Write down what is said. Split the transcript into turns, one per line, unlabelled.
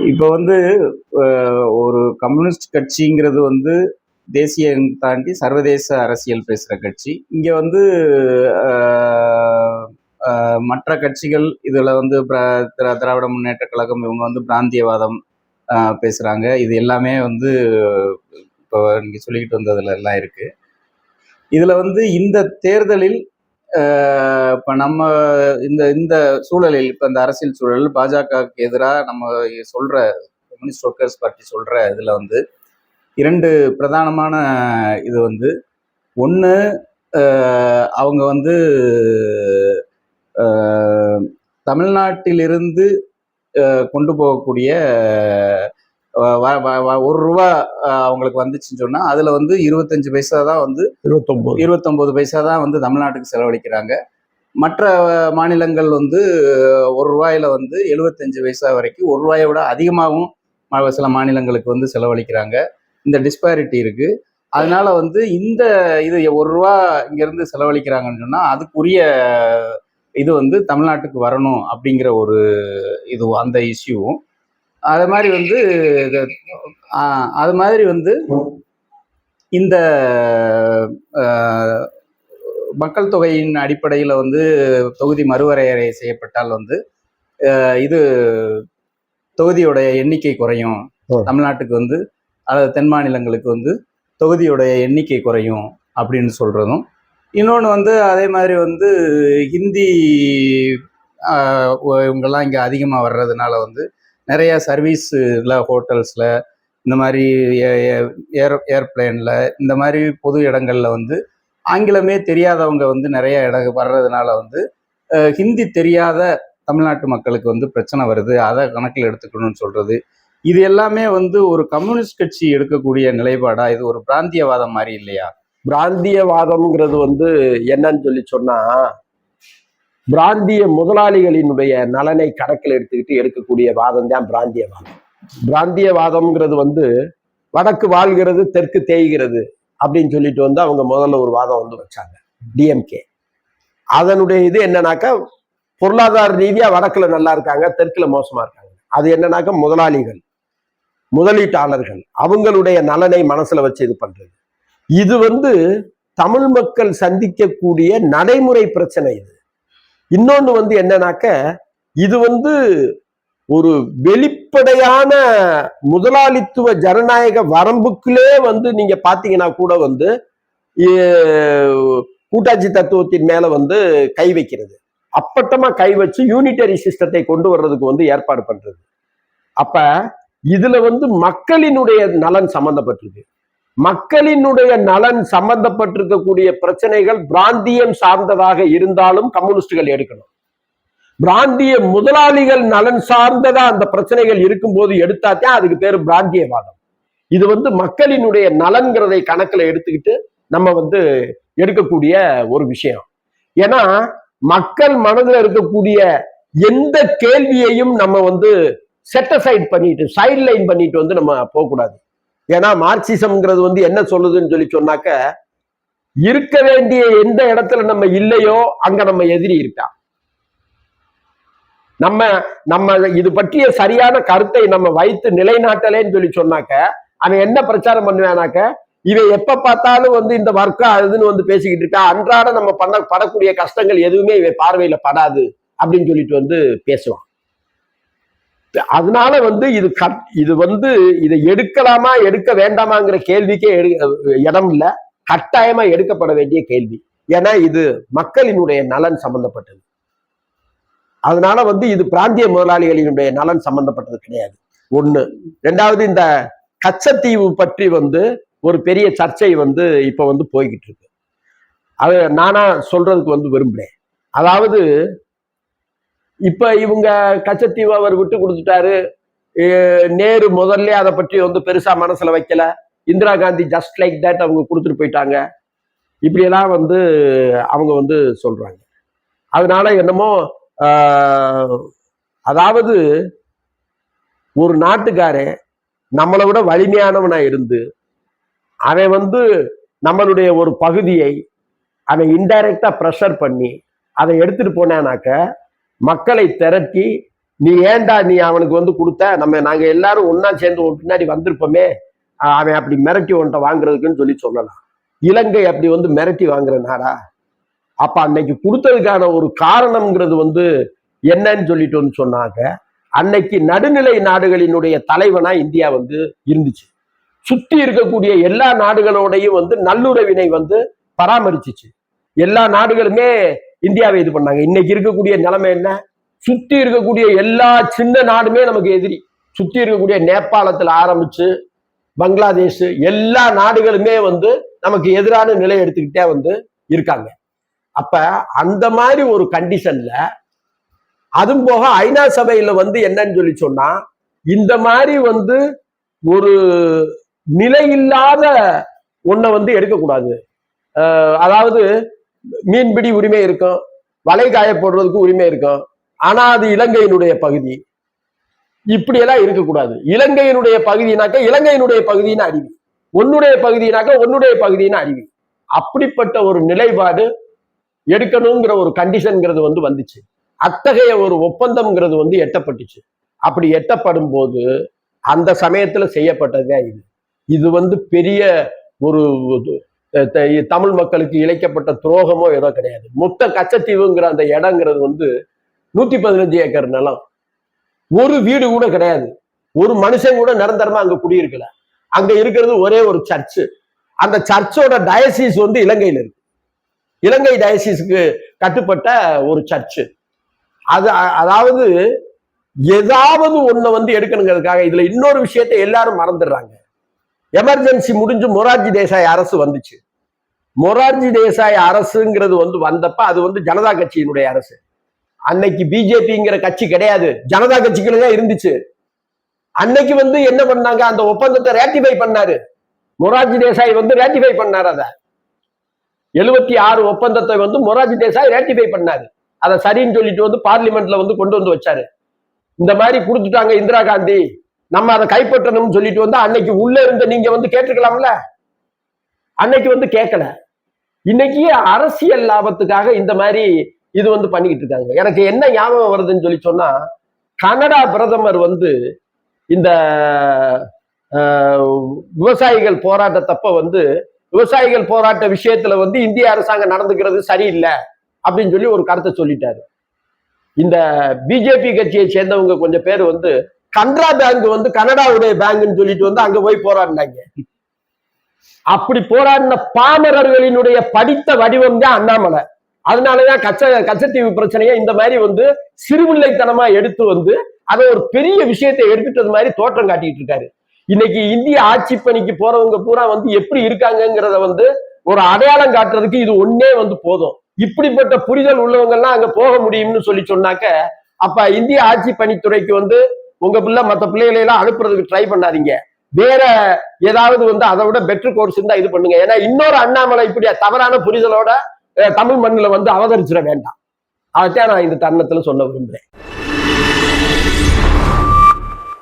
இப்போ வந்து ஒரு கம்யூனிஸ்ட் கட்சிங்கிறது வந்து தேசியம் தாண்டி சர்வதேச அரசியல் பேசுகிற கட்சி. இங்கே வந்து மற்ற கட்சிகள் இதில் வந்து திராவிட முன்னேற்ற கழகம் இவங்க வந்து பிராந்தியவாதம் பேசுகிறாங்க. இது எல்லாமே வந்து இப்போ நீங்கள் சொல்லிக்கிட்டு வந்ததுல எல்லாம் இருக்குது. இதில் வந்து இந்த தேர்தலில் இப்போ நம்ம இந்த இந்த சூழலில் இப்போ இந்த அரசியல் சூழல் பாஜகவுக்கு எதிராக நம்ம சொல்கிற கம்யூனிஸ்ட் ஒர்க்கர்ஸ் பார்ட்டி சொல்கிற இதில் வந்து 2 பிரதானமான இது வந்து ஒன்று அவங்க வந்து தமிழ்நாட்டிலிருந்து கொண்டு போகக்கூடிய ₹1 அவங்களுக்கு வந்துச்சுன்னு சொன்னா அதுல வந்து 25 பைசா தான் வந்து 29 பைசா தான் வந்து தமிழ்நாட்டுக்கு செலவழிக்கிறாங்க. மற்ற மாநிலங்கள் வந்து ₹1 வந்து 75 பைசா வரைக்கும் ₹1 விட அதிகமாகவும் சில மாநிலங்களுக்கு வந்து செலவழிக்கிறாங்க. இந்த டிஸ்பாரிட்டி இருக்கு. அதனால வந்து இந்த இது ₹1 இங்கிருந்து செலவழிக்கிறாங்கன்னு சொன்னா அதுக்குரிய இது வந்து தமிழ்நாட்டுக்கு வரணும் அப்படிங்கிற ஒரு இது அந்த இஷ்யூவும் அது மாதிரி வந்து இந்த மக்கள் தொகையின் அடிப்படையில் வந்து தொகுதி மறுவரையறை செய்யப்பட்டால் வந்து இது தொகுதியுடைய எண்ணிக்கை குறையும். தமிழ்நாட்டுக்கு வந்து அதாவது தென் மாநிலங்களுக்கு வந்து தொகுதியுடைய எண்ணிக்கை குறையும் அப்படின்னு சொல்றதும், இன்னொன்று வந்து அதே மாதிரி வந்து ஹிந்தி இவங்கெல்லாம் இங்கே அதிகமாக வர்றதுனால வந்து நிறைய சர்வீஸில் ஹோட்டல்ஸில் இந்த மாதிரி ஏர்பிளேனில் இந்த மாதிரி பொது இடங்களில் வந்து ஆங்கிலமே தெரியாதவங்க வந்து நிறைய வர்றதுனால வந்து ஹிந்தி தெரியாத தமிழ்நாட்டு மக்களுக்கு வந்து பிரச்சனை வருது, அதை கணக்கில் எடுத்துக்கணும்னு சொல்றது. இது எல்லாமே வந்து ஒரு கம்யூனிஸ்ட் கட்சி எடுக்கக்கூடிய நிலைப்பாடா? இது ஒரு பிராந்தியவாதம் மாதிரி இல்லையா?
பிராந்தியவாதம்ங்கிறது வந்து என்னன்னு சொல்லி சொன்னா, பிராந்திய முதலாளிகளினுடைய நலனை கணக்கில் எடுத்துக்கிட்டு எடுக்கக்கூடிய வாதம் தான் பிராந்தியவாதம். பிராந்தியவாதம்ங்கிறது வந்து வடக்கு வாழ்கிறது தெற்கு தேய்கிறது அப்படின்னு சொல்லிட்டு வந்து அவங்க முதல்ல ஒரு வாதம் வந்து வச்சாங்க, டிஎம்கே. அதனுடைய இது என்னன்னாக்கா, பொருளாதார ரீதியா வடக்குல நல்லா இருக்காங்க, தெற்குல மோசமா இருக்காங்க. அது என்னன்னாக்கா, முதலாளிகள் முதலீட்டாளர்கள் அவங்களுடைய நலனை மனசுல வச்சு இது பண்றது. இது வந்து தமிழ் மக்கள் சந்திக்கக்கூடிய நடைமுறை பிரச்சனை. இது இன்னொன்னு வந்து என்னன்னாக்க, இது வந்து ஒரு வெளிப்படையான முதலாளித்துவ ஜனநாயக வரம்புக்குள்ளே வந்து நீங்க பாத்தீங்கன்னா கூட வந்து கூட்டாட்சி தத்துவத்தின் மேல வந்து கை வைக்கிறது, அப்பட்டமா கை வச்சு யூனிட்டரி சிஸ்டத்தை கொண்டு வர்றதுக்கு வந்து ஏற்பாடு பண்றது. அப்ப இதுல வந்து மக்களினுடைய நலன் சம்பந்தப்பட்டிருக்கு. மக்களினுடைய நலன் சம்பந்தப்பட்டிருக்கக்கூடிய பிரச்சனைகள் பிராந்தியம் சார்ந்ததாக இருந்தாலும் கம்யூனிஸ்டுகள் எடுக்கணும். பிராந்திய முதலாளிகள் நலன் சார்ந்ததா அந்த பிரச்சனைகள் இருக்கும்போது எடுத்தாத்தான் அதுக்கு பேரு பிராந்தியவாதம். இது வந்து மக்களினுடைய நலன்கிறதை கணக்குல எடுத்துக்கிட்டு நம்ம வந்து எடுக்கக்கூடிய ஒரு விஷயம். ஏன்னா மக்கள் மனதில் இருக்கக்கூடிய எந்த கேள்வியையும் நம்ம வந்து செட்டசைட் பண்ணிட்டு சைட் லைன் பண்ணிட்டு வந்து நம்ம போகக்கூடாது. ஏன்னா மார்க்சிசம்ங்கிறது வந்து என்ன சொல்லுதுன்னு சொல்லி சொன்னாக்க, இருக்க வேண்டிய எந்த இடத்துல நம்ம இல்லையோ அங்க நம்ம எதிரி இருக்கா. நம்ம இது பற்றிய சரியான கருத்தை நம்ம வைத்து நிலைநாட்டலேன்னு சொல்லி சொன்னாக்க, அவன் என்ன பிரச்சாரம் பண்ணுவானாக்க, இவன் எப்ப பார்த்தாலும் வந்து இந்த வர்க்கம் அதுன்னு வந்து பேசிக்கிட்டு இருக்கா, அன்றாட நம்ம படக்கூடிய கஷ்டங்கள் எதுவுமே இவன் பார்வையில படாது அப்படின்னு சொல்லிட்டு வந்து பேசுவான். அதனால வந்து இது வந்து இதை எடுக்கலாமா எடுக்க வேண்டாமாங்கிற கேள்விக்கே இடம் இல்லை, கட்டாயமா எடுக்கப்பட வேண்டிய கேள்வி. ஏன்னா இது மக்களினுடைய நலன் சம்பந்தப்பட்டது. அதனால வந்து இது பிராந்திய முதலாளிகளினுடைய நலன் சம்பந்தப்பட்டது கிடையாது. ஒண்ணு. ரெண்டாவது, இந்த கச்சத்தீவு பற்றி வந்து ஒரு பெரிய சர்ச்சை வந்து இப்ப வந்து போய்கிட்டு இருக்கு. அது நானா சொல்றதுக்கு வந்து விரும்புறேன். அதாவது இப்ப இவங்க கச்சத்தீவு அவர் விட்டு கொடுத்துட்டாரு, நேரு முதல்ல அதை பற்றி வந்து பெருசா மனசுல வைக்கல, Indira Gandhi just like that அவங்க கொடுத்துட்டு போயிட்டாங்க, இப்படியெல்லாம் வந்து அவங்க வந்து சொல்றாங்க. அதனால என்னமோ அதாவது ஒரு நாட்டுக்காரன் நம்மளை விட வலிமையானவனா இருந்து அவன் வந்து நம்மளுடைய ஒரு பகுதியை அவன் இன்டைரக்டா ப்ரெஷர் பண்ணி அதை எடுத்துட்டு போனானாக்க, மக்களை திரட்டி நீ ஏன்டா நீ அவனுக்கு வந்து கொடுத்த, நாங்க எல்லாரும் ஒன்னா சேர்ந்து உன் பின்னாடி வந்திருப்போமே, அவன் அப்படி மிரட்டி உன்ட்ட வாங்குறதுக்குன்னு சொல்லலாம். இலங்கை அப்படி வந்து மிரட்டி வாங்குற நாடா? அப்ப அன்னைக்கு கொடுத்ததுக்கான ஒரு காரணம்ங்கிறது வந்து என்னன்னு சொல்லிட்டு வந்து சொன்னாங்க, அன்னைக்கு நடுநிலை நாடுகளினுடைய தலைவனா இந்தியா வந்து இருந்துச்சு. சுத்தி இருக்கக்கூடிய எல்லா நாடுகளோடையும் வந்து நல்லுறவினை வந்து பராமரிச்சிச்சு. எல்லா நாடுகளுமே இந்தியாவை இது பண்ணாங்க. இன்னைக்கு இருக்கக்கூடிய நிலைமை என்ன? சுத்தி இருக்கக்கூடிய எல்லா சின்ன நாடுமே நமக்கு எதிரி. சுத்தி இருக்கக்கூடிய நேபாளத்துல ஆரம்பிச்சு பங்களாதேஷ் எல்லா நாடுகளுமே வந்து நமக்கு எதிரான நிலை எடுத்துக்கிட்டே வந்து இருக்காங்க. அப்ப அந்த மாதிரி ஒரு கண்டிஷன்ல, அதுவும் போக ஐநா சபையில வந்து என்னன்னு சொன்னா, இந்த மாதிரி வந்து ஒரு நிலையில்லாத ஒன்ன வந்து எடுக்கக்கூடாது. அதாவது மீன்பிடி உரிமை இருக்கும், வலை காய போடுறதுக்கு உரிமை இருக்கும், ஆனா அது இலங்கையினுடைய பகுதி, இப்படி எல்லாம் இருக்கக்கூடாது. இலங்கையினுடைய பகுதினாக்க இலங்கையினுடைய பகுதின்னு அறிவி, உன்னுடைய பகுதினாக்க உன்னுடைய பகுதின்னு அறிவி. அப்படிப்பட்ட ஒரு நிலைப்பாடு எடுக்கணுங்கிற ஒரு கண்டிஷன்ங்கிறது வந்து வந்துச்சு. அத்தகைய ஒரு ஒப்பந்தம்ங்கிறது வந்து எட்டப்பட்டுச்சு. அப்படி எட்டப்படும் போது அந்த சமயத்துல செய்யப்பட்டதே இது. இது வந்து பெரிய ஒரு தமிழ் மக்களுக்கு இழைக்கப்பட்ட துரோகமோ ஏதோ கிடையாது. மொத்த கச்சத்தீவுங்கிற அந்த இடங்கிறது வந்து 115 ஏக்கர் நிலம். ஒரு வீடு கூட கிடையாது, ஒரு மனுஷன் கூட நிரந்தரமா அங்க குடியிருக்கல. அங்க இருக்கிறது ஒரே ஒரு சர்ச்சு. அந்த சர்ச்சோட டயசிஸ் வந்து இலங்கையில இருக்கு. இலங்கை டயசிஸ்க்கு கட்டுப்பட்ட ஒரு சர்ச்சு அது. அதாவது ஏதாவது ஒண்ணு வந்து எடுக்கணுங்கிறதுக்காக இதுல இன்னொரு விஷயத்தை எல்லாரும் மறந்துடுறாங்க. எமர்ஜென்சி முடிஞ்சு மொரார்ஜி தேசாய் அரசு வந்துச்சு. மொரார்ஜி தேசாய் அரசுங்கிறது வந்து வந்தப்ப அது வந்து ஜனதா கட்சியினுடைய அரசு. அன்னைக்கு பிஜேபிங்கிற கட்சி கிடையாது, ஜனதா கட்சிக்குள்ள தான் இருந்துச்சு. அன்னைக்கு வந்து என்ன பண்ணாங்க, அந்த ஒப்பந்தத்தை ரேட்டிஃபை பண்ணாரு மொரார்ஜி தேசாய் வந்து ரேட்டிஃபை பண்ணாரு. அத 76 ஒப்பந்தத்தை வந்து மொரார்ஜி தேசாய் ரேட்டிஃபை பண்ணாரு. அதை சரின்னு சொல்லிட்டு வந்து பார்லிமெண்ட்ல வந்து கொண்டு வந்து வச்சாரு. இந்த மாதிரி கொடுத்துட்டாங்க இந்திரா காந்தி, நம்ம அதை கைப்பற்றணும்னு சொல்லிட்டு வந்து அன்னைக்கு உள்ள இருந்த நீங்க வந்து கேட்டுக்கலாம்ல, அன்னைக்கு வந்து கேட்கல. இன்னைக்கு அரசியல் லாபத்துக்காக இந்த மாதிரி இது வந்து பண்ணிக்கிட்டு இருக்காங்க. எனக்கு என்ன ஞாபகம் வருதுன்னு சொல்லி சொன்னா, கனடா பிரதமர் வந்து இந்த விவசாயிகள் போராட்டத்தப்ப வந்து விவசாயிகள் போராட்ட விஷயத்துல வந்து இந்திய அரசாங்கம் நடந்துக்கிறது சரியில்லை அப்படின்னு சொல்லி ஒரு கருத்தை சொல்லிட்டாரு. இந்த பிஜேபி கட்சியை சேர்ந்தவங்க கொஞ்சம் பேர் வந்து கனரா பேங்க் வந்து கனடாவுடைய பேங்க்னு சொல்லிட்டு வந்து அங்க போய் போராடினாங்க. அப்படி போராடின பாமரர்களினுடைய படித்த வடிவம் தான் அண்ணாமலை. அதனாலதான் கச்சத்தீவு பிரச்சனையை இந்த மாதிரி வந்து சிறுபிள்ளைத்தனமா எடுத்து வந்து அதை ஒரு பெரிய விஷயத்தை எடுத்துட்டது மாதிரி தோற்றம் காட்டிட்டு இருக்காரு. இன்னைக்கு இந்திய ஆட்சி பணிக்கு போறவங்க பூரா வந்து எப்படி இருக்காங்கிறத வந்து ஒரு அடையாளம் காட்டுறதுக்கு இது ஒன்னே வந்து போதும். இப்படிப்பட்ட புரிதல் உள்ளவங்க எல்லாம் அங்க போக முடியும்னு சொல்லி சொன்னாக்க, அப்ப இந்திய ஆட்சி பணித்துறைக்கு வந்து உங்க பிள்ளை மற்ற பிள்ளைகளை எல்லாம் அனுப்புறதுக்கு ட்ரை பண்ணாதீங்க. வேற ஏதாவது வந்து அதை விட பெட்டர் கோர்ஸ் இருந்தா இது பண்ணுங்க. ஏன்னா இன்னொரு அண்ணாமலை இப்படி தவறான புரிதலோட தமிழ் மண்ணில் வந்து அவதரிச்சிட வேண்டாம். அதைத்தான் நான் இந்த தருணத்துல சொல்ல விரும்புறேன்.